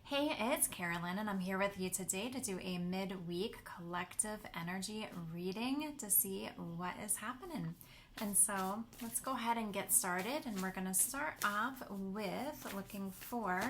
Hey, it's Carolyn, and I'm here with you today to do a midweek collective energy reading to see what is happening. And so let's go ahead and get started. And we're going to start off with looking for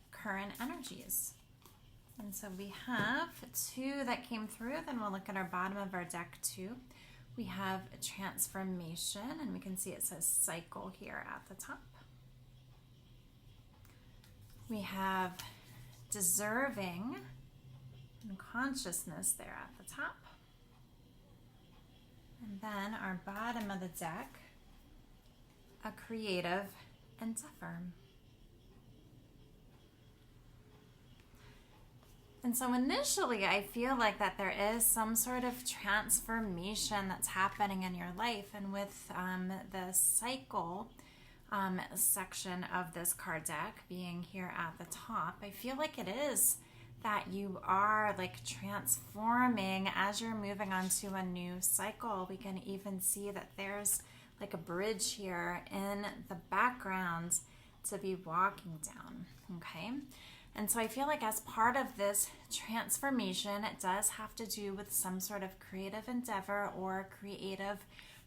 current energies. And so we have two that came through. Then we'll look at our bottom of our deck too. We have transformation, and we can see it says cycle here at the top. We have deserving and consciousness there at the top. And then our bottom of the deck, a creative endeavor. And so initially I feel like that there is some sort of transformation that's happening in your life. And with the cycle section of this card deck being here at the top, I feel like it is that you are like transforming as you're moving on to a new cycle. We can even see that there's like a bridge here in the background to be walking down, okay? And so I feel like as part of this transformation, it does have to do with some sort of creative endeavor or creative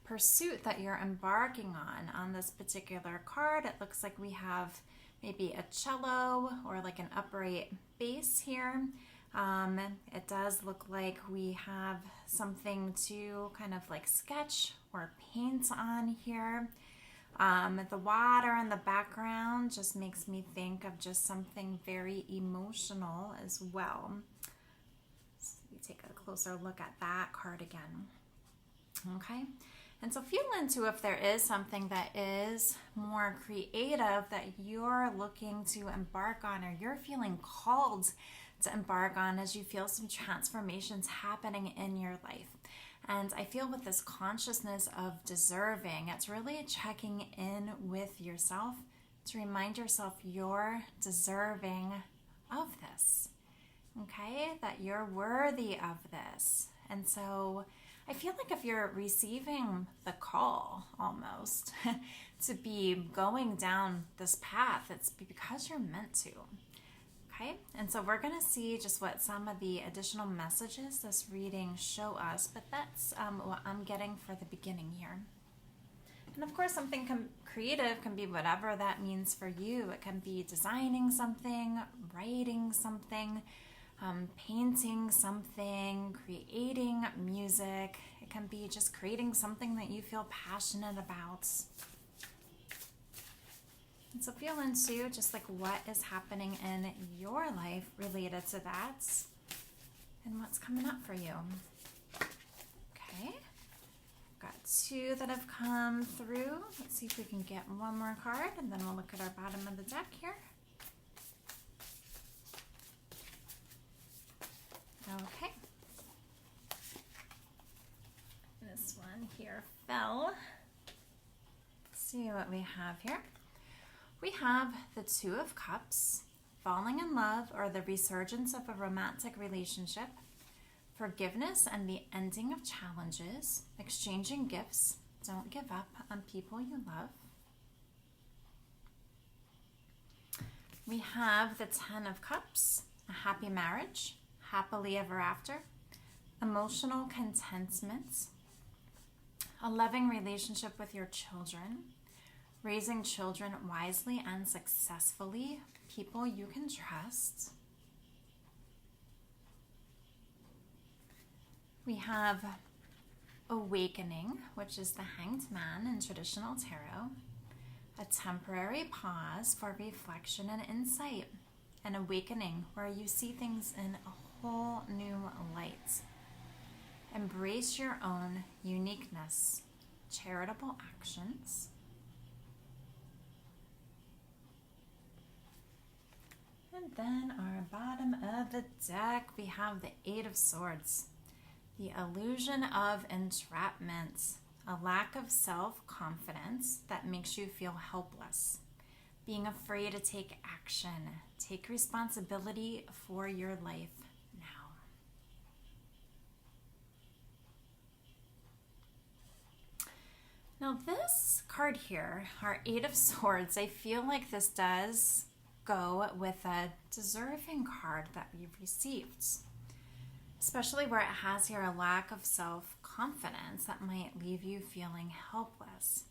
pursuit that you're embarking on this particular card. It looks like we have maybe a cello or like an upright bass here. It does look like we have something to kind of like sketch or paint on here. The water in the background just makes me think of just something very emotional as well. So we take a closer look at that card again. Okay. And so feel into if there is something that is more creative that you're looking to embark on, or you're feeling called to embark on as you feel some transformations happening in your life. And I feel with this consciousness of deserving, it's really checking in with yourself to remind yourself you're deserving of this, okay? That you're worthy of this. And so I feel like if you're receiving the call almost to be going down this path, it's because you're meant to. Okay, and so we're going to see just what some of the additional messages this reading show us, but that's what I'm getting for the beginning here. And of course, something creative can be whatever that means for you. It can be designing something, writing something, painting something, creating music. It can be just creating something that you feel passionate about. And so feel into just like what is happening in your life related to that and what's coming up for you. Okay, got two that have come through. Let's see if we can get one more card, and then we'll look at our bottom of the deck here. Okay. This one here fell. Let's see what we have here. We have the Two of Cups, falling in love or the resurgence of a romantic relationship, forgiveness and the ending of challenges, exchanging gifts, don't give up on people you love. We have the Ten of Cups, a happy marriage, happily ever after, emotional contentment, a loving relationship with your children, raising children wisely and successfully, people you can trust. We have awakening, which is the Hanged Man in traditional tarot, a temporary pause for reflection and insight, an awakening where you see things in a whole new light. Embrace your own uniqueness, charitable actions. And then our bottom of the deck, we have the Eight of Swords, the illusion of entrapment, a lack of self-confidence that makes you feel helpless, being afraid to take action, take responsibility for your life now. Now this card here, our Eight of Swords, I feel like this does go with a deserving card that we received, especially where it has here a lack of self-confidence that might leave you feeling helpless.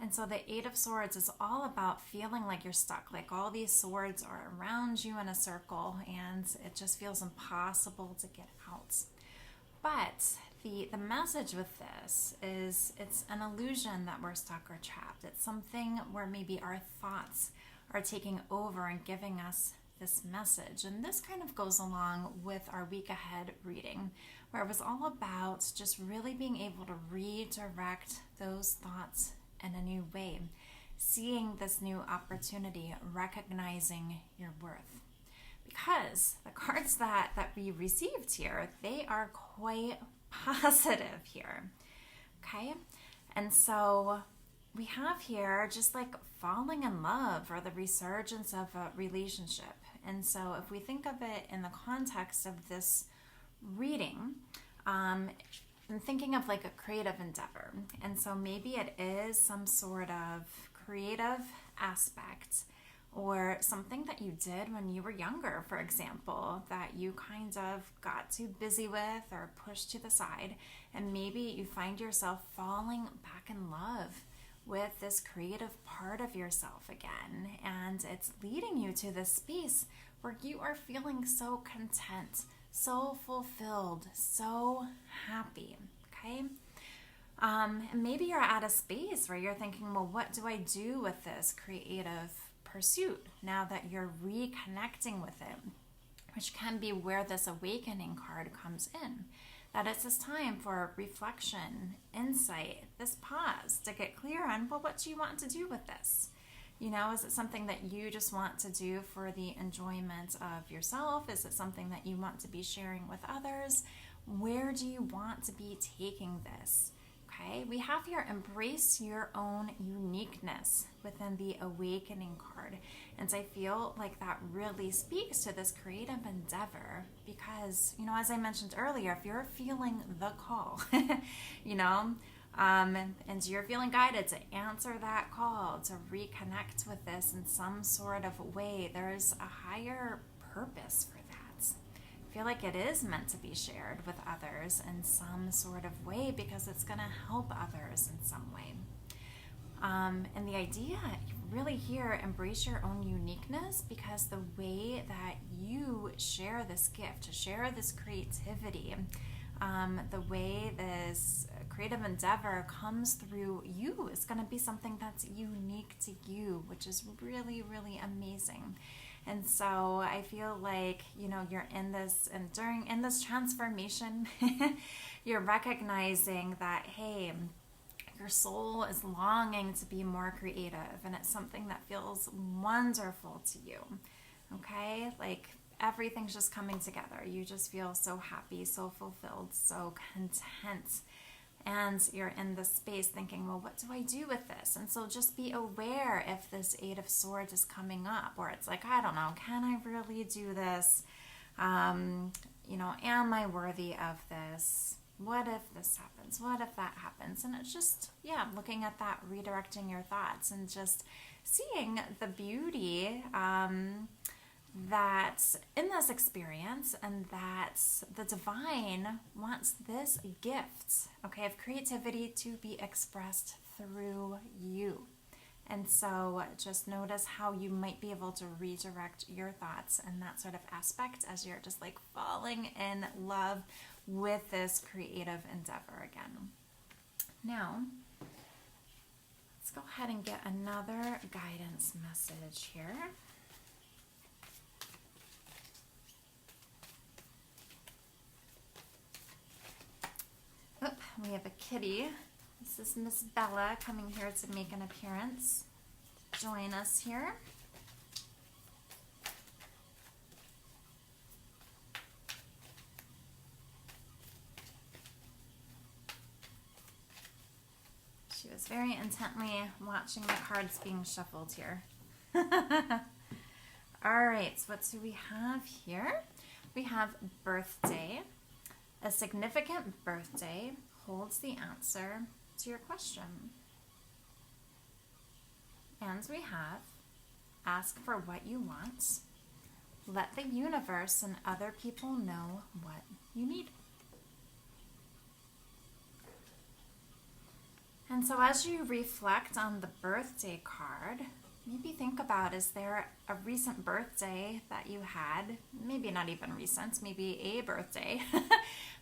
And so the Eight of Swords is all about feeling like you're stuck, like all these swords are around you in a circle and it just feels impossible to get out. But the message with this is it's an illusion that we're stuck or trapped. It's something where maybe our thoughts are taking over and giving us this message. And this kind of goes along with our week ahead reading, where it was all about just really being able to redirect those thoughts in a new way, seeing this new opportunity, recognizing your worth. Because the cards that we received here, they are quite positive here, okay? And so we have here just like falling in love or the resurgence of a relationship. And so if we think of it in the context of this reading, I'm thinking of like a creative endeavor. And so maybe it is some sort of creative aspect or something that you did when you were younger, for example, that you kind of got too busy with or pushed to the side. And maybe you find yourself falling back in love with this creative part of yourself again. And it's leading you to this space where you are feeling so content, so fulfilled, so happy, okay? And maybe you're at a space where you're thinking, well, what do I do with this creative pursuit now that you're reconnecting with it? Which can be where this awakening card comes in. That it's this time for reflection, insight, this pause to get clear on, well, what do you want to do with this? You know, is it something that you just want to do for the enjoyment of yourself? Is it something that you want to be sharing with others? Where do you want to be taking this? Okay, we have here embrace your own uniqueness within the awakening card. And I feel like that really speaks to this creative endeavor because, you know, as I mentioned earlier, if you're feeling the call, you know, and you're feeling guided to answer that call, to reconnect with this in some sort of way, there's a higher purpose for that. I feel like it is meant to be shared with others in some sort of way because it's going to help others in some way. And the idea really here, embrace your own uniqueness because the way that you share this gift, to share this creativity, the way this creative endeavor comes through you is going to be something that's unique to you, which is really, really amazing. And so I feel like, you know, you're in this, and in this transformation, you're recognizing that, hey, your soul is longing to be more creative, and it's something that feels wonderful to you, okay? Like, everything's just coming together. You just feel so happy, so fulfilled, so content. And you're in this space thinking, well, what do I do with this? And so just be aware if this Eight of Swords is coming up, or it's like, I don't know, can I really do this? You know, am I worthy of this? What if this happens? What if that happens? And it's just, yeah, looking at that, redirecting your thoughts and just seeing the beauty that in this experience, and that the divine wants this gift, okay, of creativity to be expressed through you. And so just notice how you might be able to redirect your thoughts in that sort of aspect as you're just like falling in love with this creative endeavor again. Now, let's go ahead and get another guidance message here. We have a kitty. This is Miss Bella coming here to make an appearance. Join us here. She was very intently watching the cards being shuffled here. All right, so what do we have here? We have birthday. A significant birthday holds the answer to your question. And we have ask for what you want. Let the universe and other people know what you need. And so as you reflect on the birthday card, maybe think about, is there a recent birthday that you had? Maybe not even recent, maybe a birthday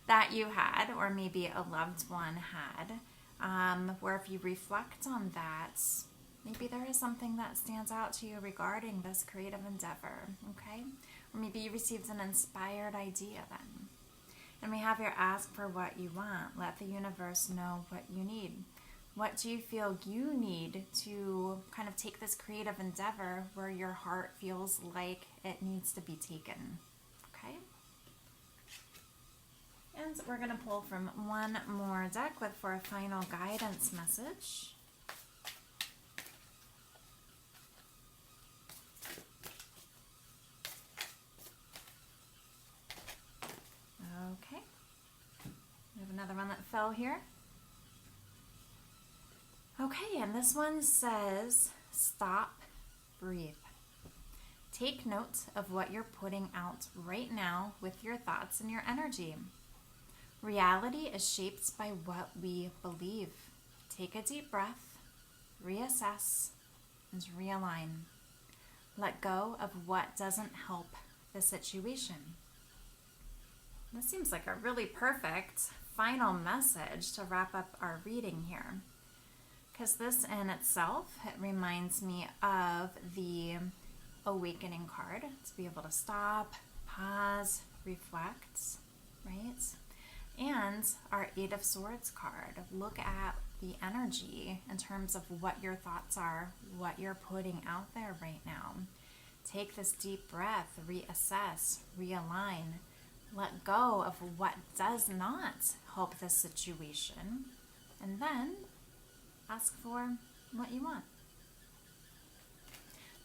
that you had, or maybe a loved one had, where if you reflect on that, maybe there is something that stands out to you regarding this creative endeavor, okay? Or maybe you received an inspired idea then. And we have your ask for what you want. Let the universe know what you need. What do you feel you need to kind of take this creative endeavor where your heart feels like it needs to be taken? Okay? And we're going to pull from one more deck for a final guidance message. Okay. We have another one that fell here. Okay, and this one says, stop, breathe. Take note of what you're putting out right now with your thoughts and your energy. Reality is shaped by what we believe. Take a deep breath, reassess, and realign. Let go of what doesn't help the situation. This seems like a really perfect final message to wrap up our reading here. Because this in itself, it reminds me of the awakening card, to be able to stop, pause, reflect, right? And our Eight of Swords card, look at the energy in terms of what your thoughts are, what you're putting out there right now. Take this deep breath, reassess, realign, let go of what does not help this situation, and then ask for what you want.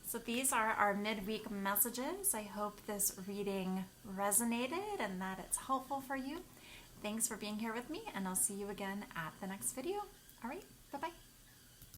So these are our midweek messages. I hope this reading resonated and that it's helpful for you. Thanks for being here with me, and I'll see you again at the next video. All right, bye-bye.